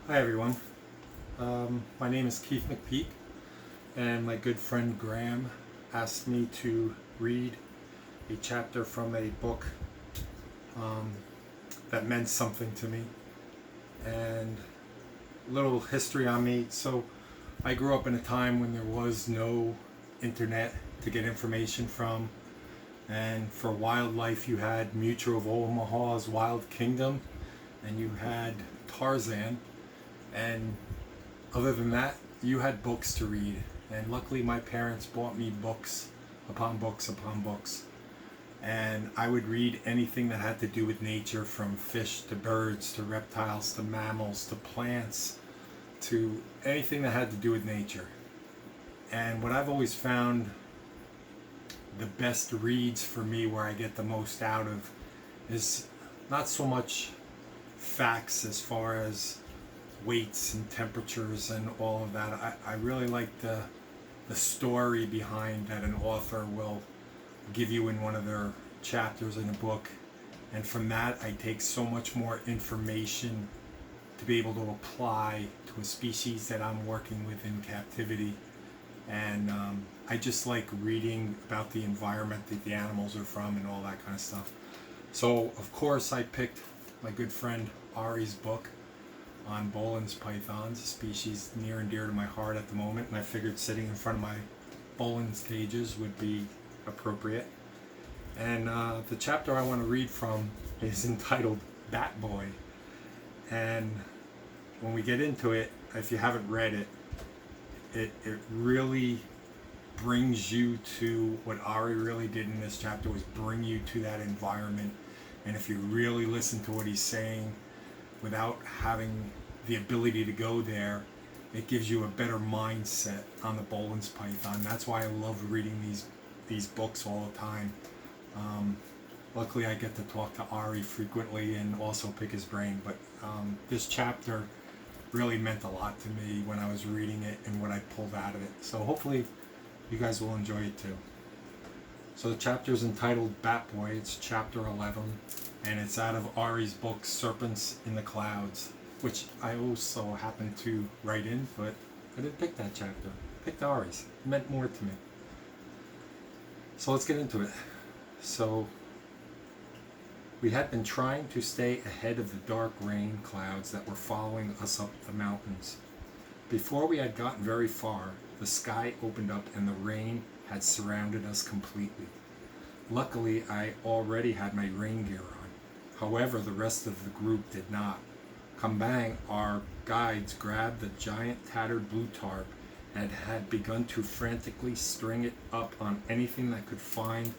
Hi everyone. My name is Keith McPeek, and my good friend Graham asked me to read a chapter from a book um, that meant something to me. And a little history on me. So, I grew up in a time when there was no internet to get information from, and for wildlife, you had Mutual of Omaha's Wild Kingdom, and you had Tarzan. And other than that, you had books to read. And luckily, my parents bought me books upon books upon books. And I would read anything that had to do with nature, from fish to birds to reptiles to mammals to plants to anything that had to do with nature. And what I've always found the best reads for me, where I get the most out of, is not so much facts as far as weights and temperatures and all of that. I really like the story behind that an author will give you in one of their chapters in a book. And from that, I take so much more information to be able to apply to a species that I'm working with in captivity. And I just like reading about the environment that the animals are from and all that kind of stuff. So, of course, I picked my good friend Ari's book on Boelens pythons, a species near and dear to my heart at the moment, and I figured sitting in front of my Boelens cages would be appropriate. And the chapter I want to read from is entitled Bat Boy. And when we get into it, if you haven't read it, it really brings you to what Ari really did in this chapter, was bring you to that environment. And if you really listen to what he's saying without having the ability to go there, it gives you a better mindset on the Boelens python. That's why I love reading these books all the time. Luckily, I get to talk to Ari frequently and also pick his brain. But this chapter really meant a lot to me when I was reading it and what I pulled out of it. So hopefully you guys will enjoy it too. So the chapter is entitled Bat Boy. It's chapter 11, and it's out of Ari's book Serpents in the Clouds, which I also happened to write in, but I didn't pick that chapter. I picked Ari's. It meant more to me. So let's get into it. So we had been trying to stay ahead of the dark rain clouds that were following us up the mountains. Before we had gotten very far, the sky opened up and the rain had surrounded us completely. Luckily, I already had my rain gear on. However, the rest of the group did not. Kambang, our guides, grabbed the giant tattered blue tarp and had begun to frantically string it up on anything they could find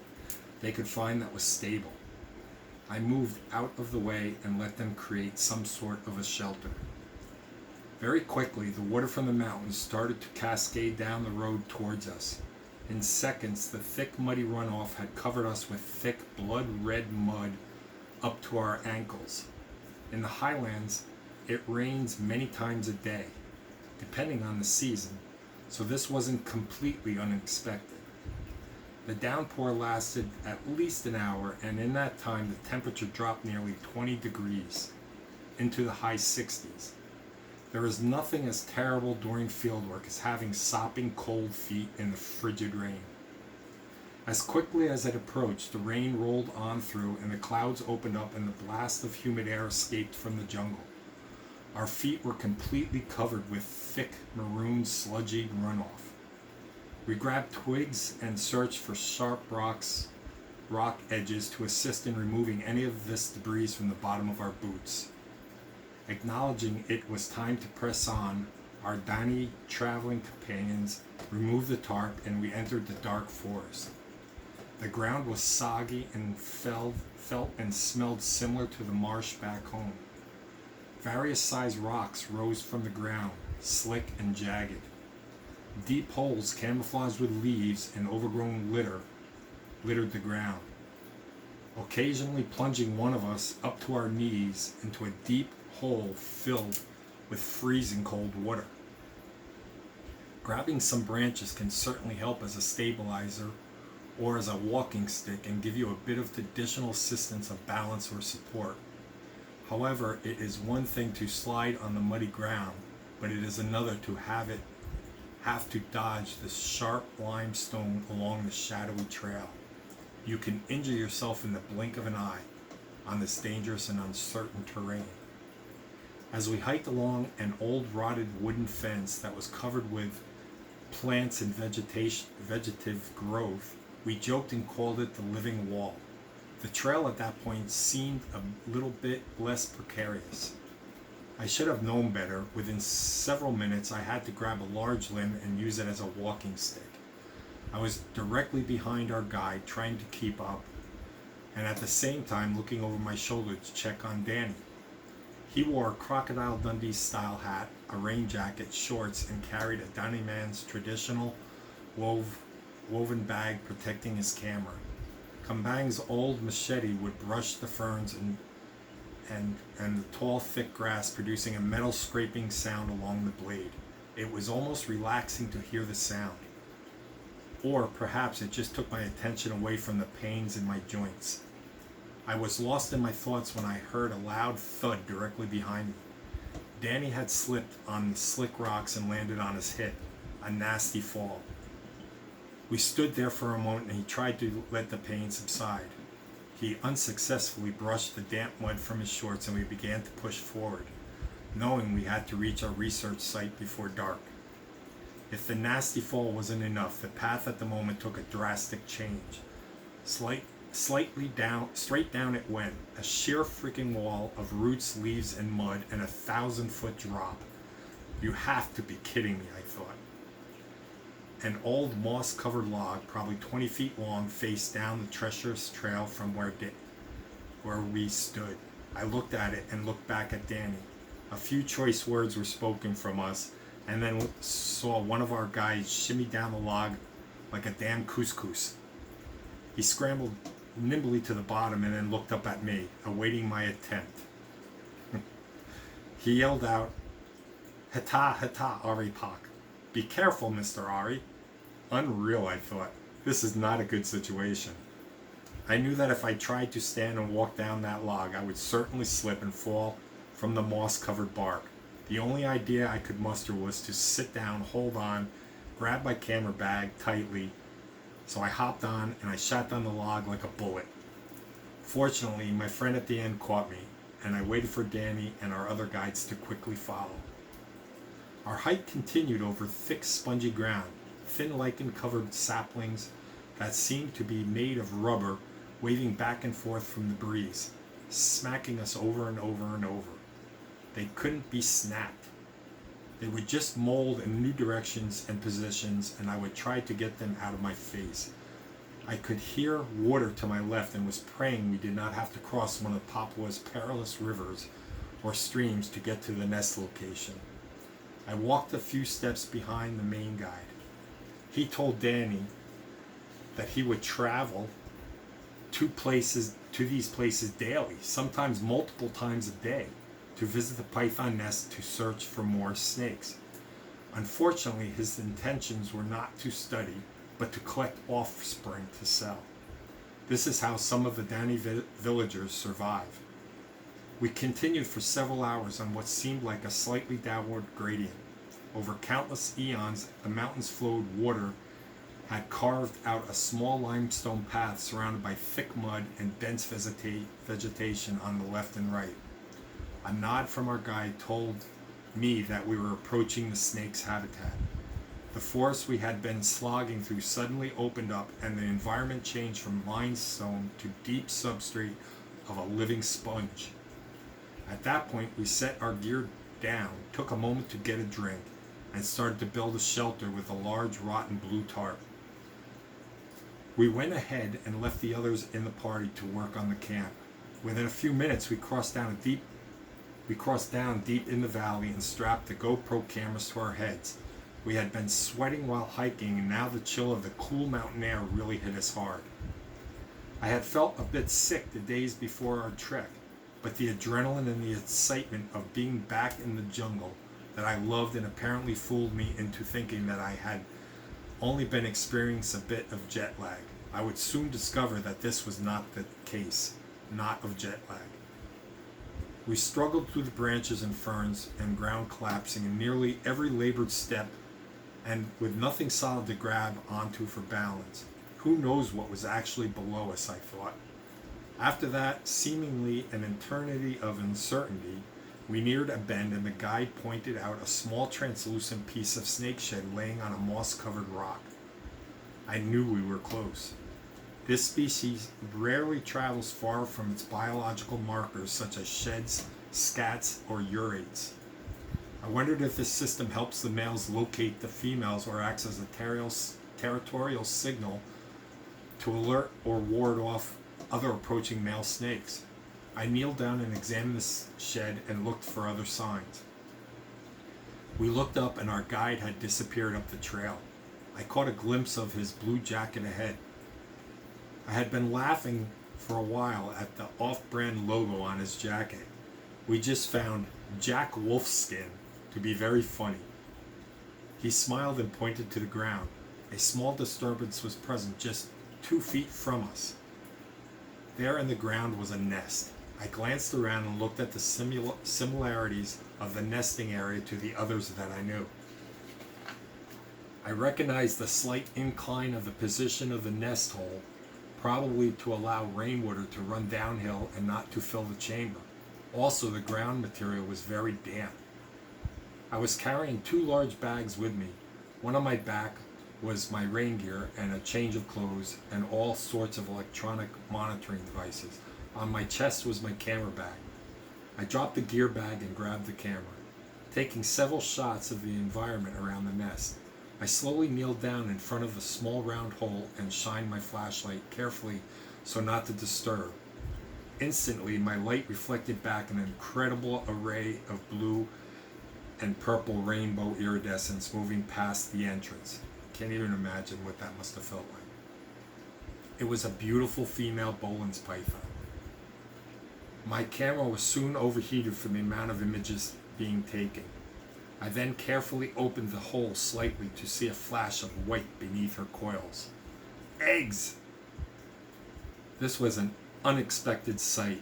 that was stable. I moved out of the way and let them create some sort of a shelter. Very quickly, the water from the mountains started to cascade down the road towards us. In seconds, the thick, muddy runoff had covered us with thick, blood-red mud up to our ankles. In the highlands, it rains many times a day, depending on the season, so this wasn't completely unexpected. The downpour lasted at least an hour, and in that time, the temperature dropped nearly 20 degrees into the high 60s. There is nothing as terrible during fieldwork as having sopping cold feet in the frigid rain. As quickly as it approached, the rain rolled on through and the clouds opened up and the blast of humid air escaped from the jungle. Our feet were completely covered with thick, maroon, sludgy runoff. We grabbed twigs and searched for sharp rock edges to assist in removing any of this debris from the bottom of our boots. Acknowledging it was time to press on, our Dani traveling companions removed the tarp and we entered the dark forest. The ground was soggy and felt and smelled similar to the marsh back home. Various sized rocks rose from the ground, slick and jagged. Deep holes camouflaged with leaves and overgrown littered the ground, occasionally plunging one of us up to our knees into a deep hole filled with freezing cold water. Grabbing some branches can certainly help as a stabilizer or as a walking stick and give you a bit of additional assistance of balance or support. However, it is one thing to slide on the muddy ground, but it is another to have to dodge the sharp limestone along the shadowy trail. You can injure yourself in the blink of an eye on this dangerous and uncertain terrain. As we hiked along an old rotted wooden fence that was covered with plants and vegetative growth, we joked and called it the living wall. The trail at that point seemed a little bit less precarious. I should have known better. Within several minutes, I had to grab a large limb and use it as a walking stick. I was directly behind our guide, trying to keep up, and at the same time looking over my shoulder to check on Danny. He wore a Crocodile Dundee style hat, a rain jacket, shorts, and carried a Danny man's traditional woven bag protecting his camera. Kambang's old machete would brush the ferns and the tall, thick grass, producing a metal scraping sound along the blade. It was almost relaxing to hear the sound. Or perhaps it just took my attention away from the pains in my joints. I was lost in my thoughts when I heard a loud thud directly behind me. Danny had slipped on the slick rocks and landed on his hip, a nasty fall. We stood there for a moment and he tried to let the pain subside. He unsuccessfully brushed the damp mud from his shorts and we began to push forward, knowing we had to reach our research site before dark. If the nasty fall wasn't enough, the path at the moment took a drastic change. Straight down it went, a sheer freaking wall of roots, leaves, and mud, and a 1,000-foot drop. You have to be kidding me, I thought. An old moss-covered log, probably 20 feet long, faced down the treacherous trail from where we stood. I looked at it and looked back at Danny. A few choice words were spoken from us, and then saw one of our guides shimmy down the log like a damn couscous. He scrambled nimbly to the bottom and then looked up at me, awaiting my attempt. He yelled out, "Hata, hata, Ari Pak. Be careful, Mr. Ari." Unreal, I thought. This is not a good situation. I knew that if I tried to stand and walk down that log, I would certainly slip and fall from the moss-covered bark. The only idea I could muster was to sit down, hold on, grab my camera bag tightly. So I hopped on and I shot down the log like a bullet. Fortunately, my friend at the end caught me, and I waited for Danny and our other guides to quickly follow. Our hike continued over thick, spongy ground, thin lichen-covered saplings that seemed to be made of rubber, waving back and forth from the breeze, smacking us over and over and over. They couldn't be snapped. They would just mold in new directions and positions, and I would try to get them out of my face. I could hear water to my left and was praying we did not have to cross one of Papua's perilous rivers or streams to get to the nest location. I walked a few steps behind the main guide. He told Danny that he would travel to these places daily, sometimes multiple times a day, to visit the python nest to search for more snakes. Unfortunately, his intentions were not to study, but to collect offspring to sell. This is how some of the Danny villagers survive. We continued for several hours on what seemed like a slightly downward gradient. Over countless eons, the mountains flowed water had carved out a small limestone path surrounded by thick mud and dense vegetation on the left and right. A nod from our guide told me that we were approaching the snake's habitat. The forest we had been slogging through suddenly opened up, and the environment changed from limestone to deep substrate of a living sponge. At that point, we set our gear down, took a moment to get a drink, and started to build a shelter with a large rotten blue tarp. We went ahead and left the others in the party to work on the camp. Within a few minutes, we crossed down deep in the valley and strapped the GoPro cameras to our heads. We had been sweating while hiking, and now the chill of the cool mountain air really hit us hard. I had felt a bit sick the days before our trek, but the adrenaline and the excitement of being back in the jungle that I loved and apparently fooled me into thinking that I had only been experiencing a bit of jet lag. I would soon discover that this was not the case, not of jet lag. We struggled through the branches and ferns and ground collapsing in nearly every labored step and with nothing solid to grab onto for balance. Who knows what was actually below us, I thought. After that, seemingly an eternity of uncertainty, we neared a bend and the guide pointed out a small translucent piece of snakeshed laying on a moss-covered rock. I knew we were close. This species rarely travels far from its biological markers such as sheds, scats, or urates. I wondered if this system helps the males locate the females or acts as a territorial signal to alert or ward off other approaching male snakes. I kneeled down and examined the shed and looked for other signs. We looked up and our guide had disappeared up the trail. I caught a glimpse of his blue jacket ahead. I had been laughing for a while at the off-brand logo on his jacket. We just found Jack Wolfskin to be very funny. He smiled and pointed to the ground. A small disturbance was present just 2 feet from us. There in the ground was a nest. I glanced around and looked at the similarities of the nesting area to the others that I knew. I recognized the slight incline of the position of the nest hole, probably to allow rainwater to run downhill and not to fill the chamber. Also, the ground material was very damp. I was carrying 2 large bags with me. One on my back was my rain gear and a change of clothes and all sorts of electronic monitoring devices. On my chest was my camera bag. I dropped the gear bag and grabbed the camera, taking several shots of the environment around the nest. I slowly kneeled down in front of the small round hole and shined my flashlight carefully so not to disturb. Instantly, my light reflected back an incredible array of blue and purple rainbow iridescence moving past the entrance. Can't even imagine what that must have felt like. It was a beautiful female Boelens python. My camera was soon overheated from the amount of images being taken. I then carefully opened the hole slightly to see a flash of white beneath her coils. Eggs! This was an unexpected sight.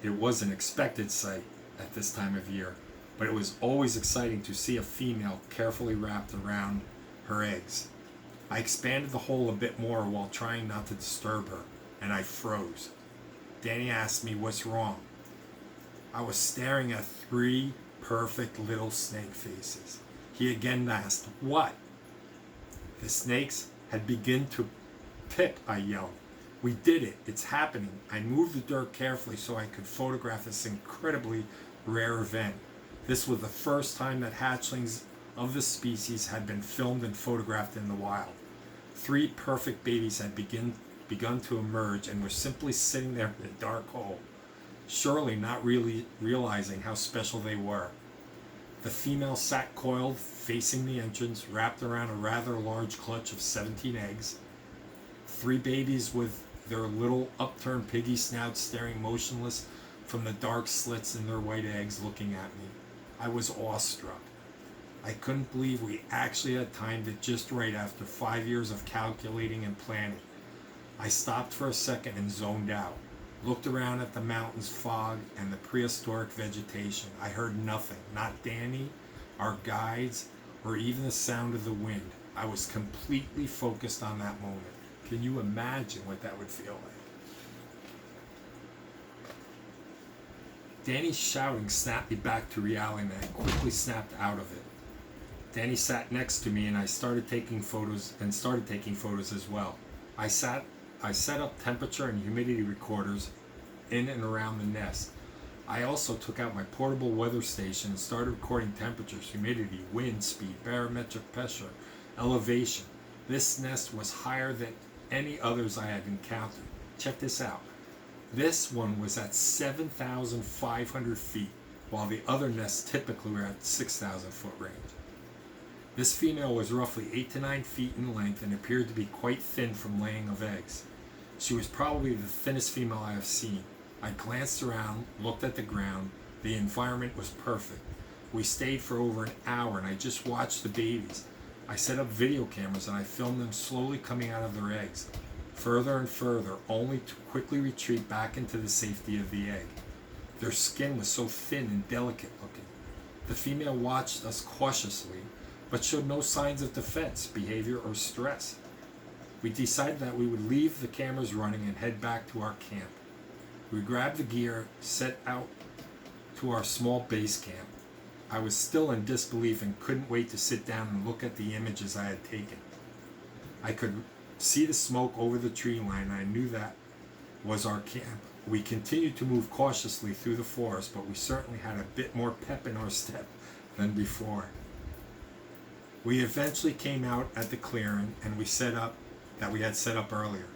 It was an expected sight at this time of year, but it was always exciting to see a female carefully wrapped around her eggs. I expanded the hole a bit more while trying not to disturb her, and I froze. Danny asked me what's wrong. I was staring at 3 perfect little snake faces. He again asked, "What?" The snakes had begun to pick, I yelled. "We did it. It's happening." I moved the dirt carefully so I could photograph this incredibly rare event. This was the first time that hatchlings of this species had been filmed and photographed in the wild. 3 perfect babies had begun to emerge and were simply sitting there in a dark hole, surely not really realizing how special they were. The female sat coiled, facing the entrance, wrapped around a rather large clutch of 17 eggs. 3 babies with their little upturned piggy snouts staring motionless from the dark slits in their white eggs looking at me. I was awestruck. I couldn't believe we actually had timed it just right after 5 years of calculating and planning. I stopped for a second and zoned out. Looked around at the mountains, fog, and the prehistoric vegetation. I heard nothing, not Danny, our guides, or even the sound of the wind. I was completely focused on that moment. Can you imagine what that would feel like? Danny's shouting snapped me back to reality and I quickly snapped out of it. Danny sat next to me and I started taking photos as well. I set up temperature and humidity recorders in and around the nest. I also took out my portable weather station and started recording temperatures, humidity, wind speed, barometric pressure, elevation. This nest was higher than any others I had encountered. Check this out. This one was at 7,500 feet, while the other nests typically were at 6,000 foot range. This female was roughly 8 to 9 feet in length and appeared to be quite thin from laying of eggs. She was probably the thinnest female I have seen. I glanced around, looked at the ground. The environment was perfect. We stayed for over an hour and I just watched the babies. I set up video cameras and I filmed them slowly coming out of their eggs, further and further, only to quickly retreat back into the safety of the egg. Their skin was so thin and delicate looking. The female watched us cautiously, but showed no signs of defense, behavior, or stress. We decided that we would leave the cameras running and head back to our camp. We grabbed the gear, set out to our small base camp. I was still in disbelief and couldn't wait to sit down and look at the images I had taken. I could see the smoke over the tree line, and I knew that was our camp. We continued to move cautiously through the forest, but we certainly had a bit more pep in our step than before. We eventually came out at the clearing, and we had set up earlier.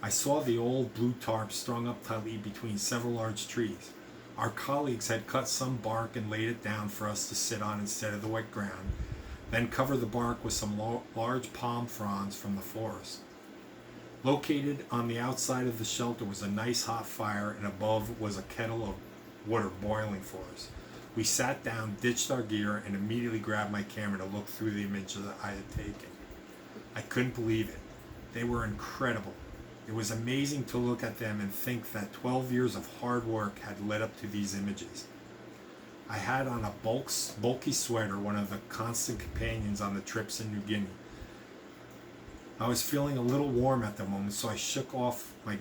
I saw the old blue tarp strung up tightly between several large trees. Our colleagues had cut some bark and laid it down for us to sit on instead of the wet ground, then covered the bark with some large palm fronds from the forest. Located on the outside of the shelter was a nice hot fire, and above was a kettle of water boiling for us. We sat down, ditched our gear, and immediately grabbed my camera to look through the images that I had taken. I couldn't believe it. They were incredible. It was amazing to look at them and think that 12 years of hard work had led up to these images. I had on a bulky sweater, one of the constant companions on the trips in New Guinea. I was feeling a little warm at the moment, so I shook off my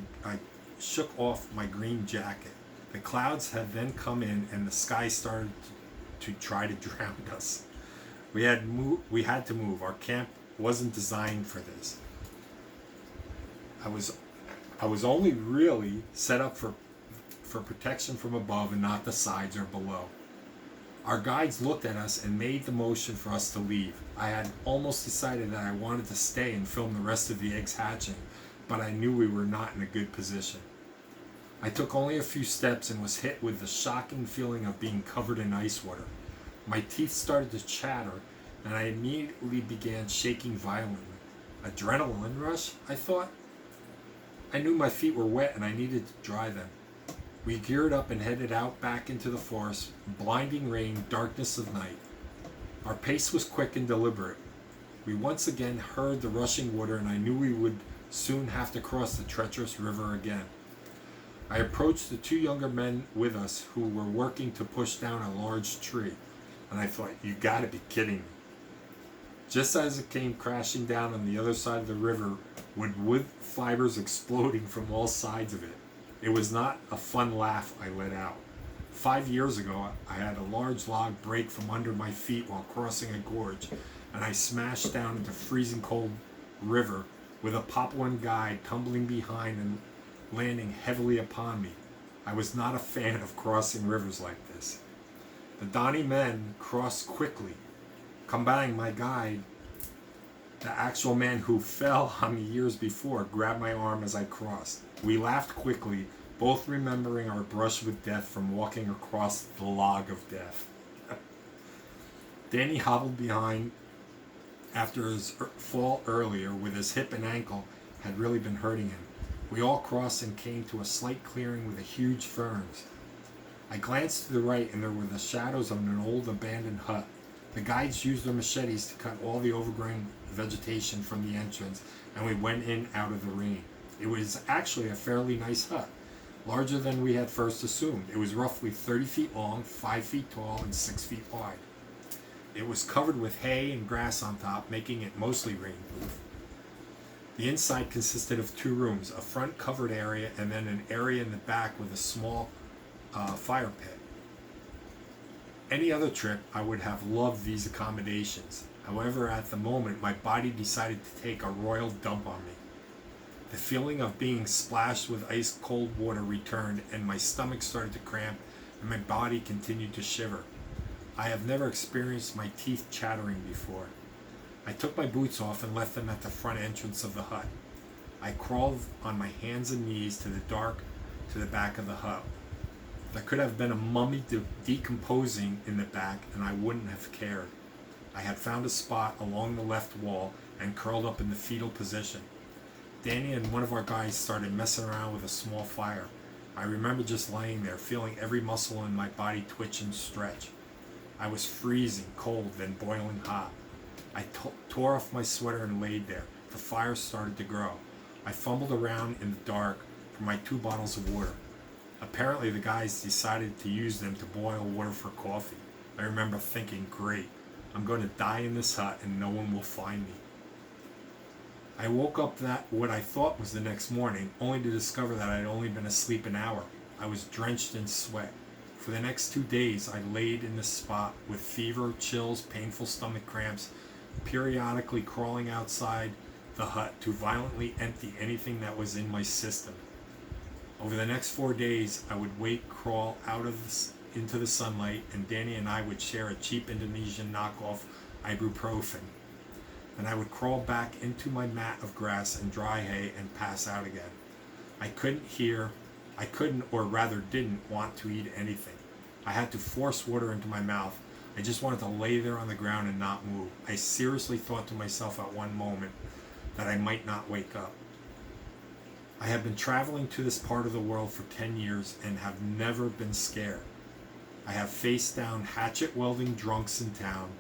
green jacket. The clouds had then come in, and the sky started to try to drown us. We had to move. Our camp wasn't designed for this. I was only really set up for protection from above and not the sides or below. Our guides looked at us and made the motion for us to leave. I had almost decided that I wanted to stay and film the rest of the eggs hatching, but I knew we were not in a good position. I took only a few steps and was hit with the shocking feeling of being covered in ice water. My teeth started to chatter, and I immediately began shaking violently. Adrenaline rush, I thought. I knew my feet were wet and I needed to dry them. We geared up and headed out back into the forest, blinding rain, darkness of night. Our pace was quick and deliberate. We once again heard the rushing water, and I knew we would soon have to cross the treacherous river again. I approached the two younger men with us who were working to push down a large tree, and I thought, you gotta be kidding me. Just as it came crashing down on the other side of the river, with wood fibers exploding from all sides of it. It was not a fun laugh I let out. 5 years ago, I had a large log break from under my feet while crossing a gorge, and I smashed down into freezing cold river with a Papuan guide tumbling behind and landing heavily upon me. I was not a fan of crossing rivers like this. The Donnie men crossed quickly. Combining my guide, the actual man who fell on me years before, grabbed my arm as I crossed. We laughed quickly, both remembering our brush with death from walking across the log of death. Danny hobbled behind after his fall earlier, with his hip and ankle had really been hurting him. We all crossed and came to a slight clearing with a huge ferns. I glanced to the right, and there were the shadows of an old abandoned hut. The guides used their machetes to cut all the overgrown vegetation from the entrance, and we went in out of the rain. It was actually a fairly nice hut, larger than we had first assumed. It was roughly 30 feet long, 5 feet tall, and 6 feet wide. It was covered with hay and grass on top, making it mostly rainproof. The inside consisted of 2 rooms, a front covered area, and then an area in the back with a small fire pit. Any other trip, I would have loved these accommodations. However, at the moment, my body decided to take a royal dump on me. The feeling of being splashed with ice-cold water returned, and my stomach started to cramp, and my body continued to shiver. I have never experienced my teeth chattering before. I took my boots off and left them at the front entrance of the hut. I crawled on my hands and knees to the back of the hut. There could have been a mummy decomposing in the back, and I wouldn't have cared. I had found a spot along the left wall and curled up in the fetal position. Danny and one of our guys started messing around with a small fire. I remember just laying there, feeling every muscle in my body twitch and stretch. I was freezing cold, then boiling hot. I tore off my sweater and laid there. The fire started to grow. I fumbled around in the dark for my 2 bottles of water. Apparently the guys decided to use them to boil water for coffee. I remember thinking, great, I'm going to die in this hut and no one will find me. I woke up that what I thought was the next morning, only to discover that I'd only been asleep an hour. I was drenched in sweat. For the next 2 days, I laid in this spot with fever, chills, painful stomach cramps, periodically crawling outside the hut to violently empty anything that was in my system. Over the next 4 days, I would wake, crawl out of into the sunlight, and Danny and I would share a cheap Indonesian knockoff ibuprofen. Then I would crawl back into my mat of grass and dry hay and pass out again. I couldn't or rather didn't want to eat anything. I had to force water into my mouth. I just wanted to lay there on the ground and not move. I seriously thought to myself at one moment that I might not wake up. I have been traveling to this part of the world for 10 years and have never been scared. I have faced down hatchet-wielding drunks in town,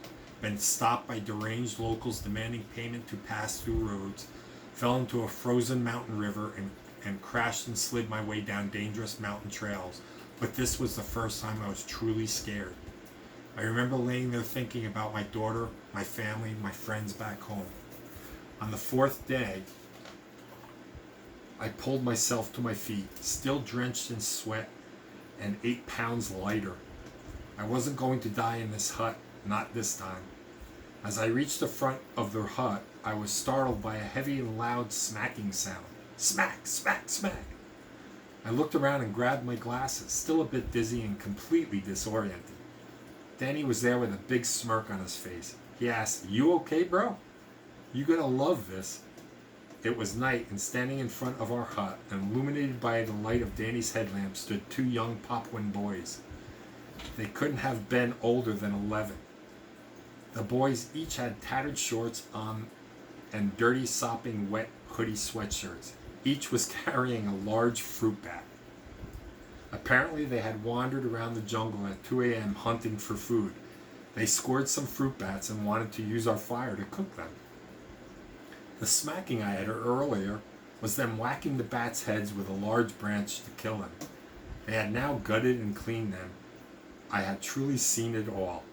been stopped by deranged locals demanding payment to pass through roads, fell into a frozen mountain river, and crashed and slid my way down dangerous mountain trails. But this was the first time I was truly scared. I remember laying there thinking about my daughter, my family, my friends back home. On the 4th day, I pulled myself to my feet, still drenched in sweat and 8 pounds lighter. I wasn't going to die in this hut, not this time. As I reached the front of the hut, I was startled by a heavy and loud smacking sound. Smack, smack, smack. I looked around and grabbed my glasses, still a bit dizzy and completely disoriented. Danny was there with a big smirk on his face. He asked, "You okay, bro? You gonna love this." It was night, and standing in front of our hut, and illuminated by the light of Danny's headlamp, stood 2 young Papuan boys. They couldn't have been older than 11. The boys each had tattered shorts on and dirty, sopping, wet hoodie sweatshirts. Each was carrying a large fruit bat. Apparently they had wandered around the jungle at 2 a.m. hunting for food. They scored some fruit bats and wanted to use our fire to cook them. The smacking I had heard earlier was them whacking the bats' heads with a large branch to kill them. They had now gutted and cleaned them. I had truly seen it all.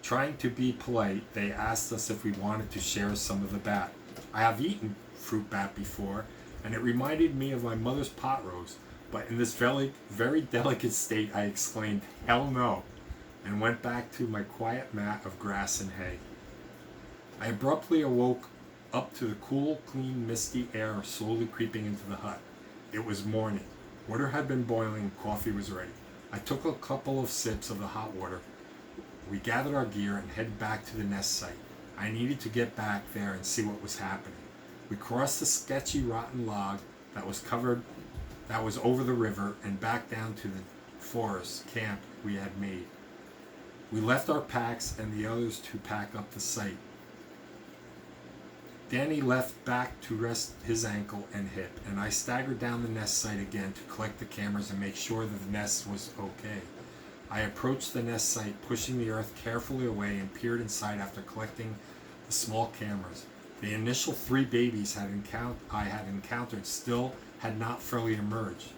Trying to be polite, they asked us if we wanted to share some of the bat. I have eaten fruit bat before, and it reminded me of my mother's pot roast, but in this very, very delicate state, I exclaimed, "Hell no," and went back to my quiet mat of grass and hay. I abruptly awoke up to the cool, clean, misty air slowly creeping into the hut. It was morning. Water had been boiling and coffee was ready. I took a couple of sips of the hot water. We gathered our gear and headed back to the nest site. I needed to get back there and see what was happening. We crossed the sketchy, rotten log that was over the river and back down to the forest camp we had made. We left our packs and the others to pack up the site. Danny left back to rest his ankle and hip, and I staggered down the nest site again to collect the cameras and make sure that the nest was okay. I approached the nest site, pushing the earth carefully away, and peered inside after collecting the small cameras. The initial 3 babies I had encountered still had not fully emerged.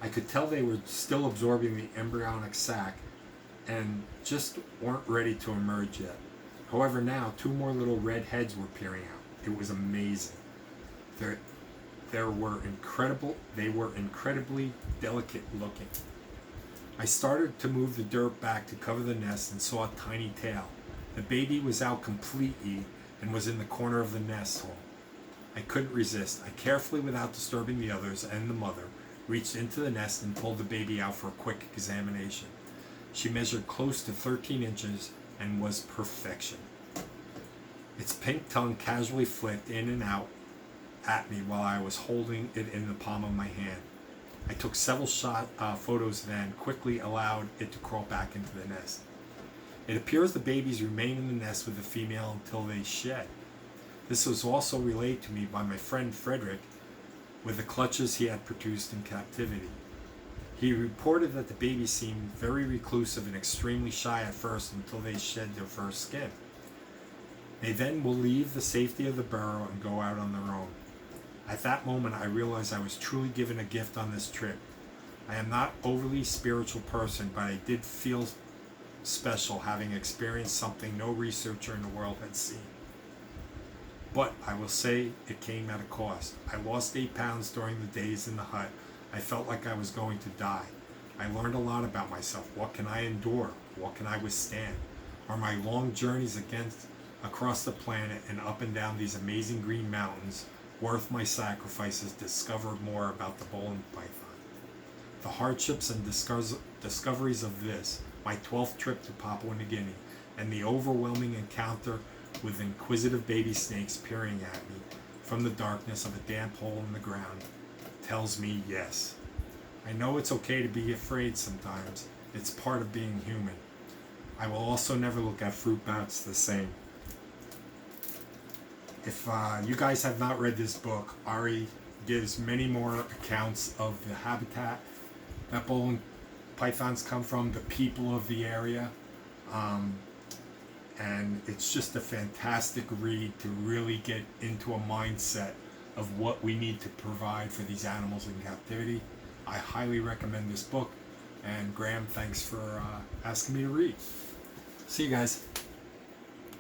I could tell they were still absorbing the embryonic sac and just weren't ready to emerge yet. However, now 2 more little red heads were peering out. It was amazing. They were incredibly delicate looking. I started to move the dirt back to cover the nest and saw a tiny tail. The baby was out completely and was in the corner of the nest hole. I couldn't resist. I carefully, without disturbing the others and the mother, reached into the nest and pulled the baby out for a quick examination. She measured close to 13 inches and was perfection. Its pink tongue casually flicked in and out at me while I was holding it in the palm of my hand. I took several photos, then quickly allowed it to crawl back into the nest. It appears the babies remain in the nest with the female until they shed. This was also relayed to me by my friend Frederick with the clutches he had produced in captivity. He reported that the babies seemed very reclusive and extremely shy at first until they shed their first skin. They then will leave the safety of the burrow and go out on their own. At that moment, I realized I was truly given a gift on this trip. I am not overly spiritual person, but I did feel special having experienced something no researcher in the world had seen. But I will say it came at a cost. I lost 8 pounds during the days in the hut. I felt like I was going to die. I learned a lot about myself. What can I endure? What can I withstand? Are my long journeys across the planet and up and down these amazing green mountains worth my sacrifices to discover more about the Boelens python? The hardships and discoveries of this, my 12th trip to Papua New Guinea, and the overwhelming encounter with inquisitive baby snakes peering at me from the darkness of a damp hole in the ground, tells me yes. I know it's okay to be afraid sometimes. It's part of being human. I will also never look at fruit bats the same. If you guys have not read this book, Ari gives many more accounts of the habitat that Boelens pythons come from, the people of the area, and it's just a fantastic read to really get into a mindset of what we need to provide for these animals in captivity. I highly recommend this book, and Graham, thanks for asking me to read. See you guys.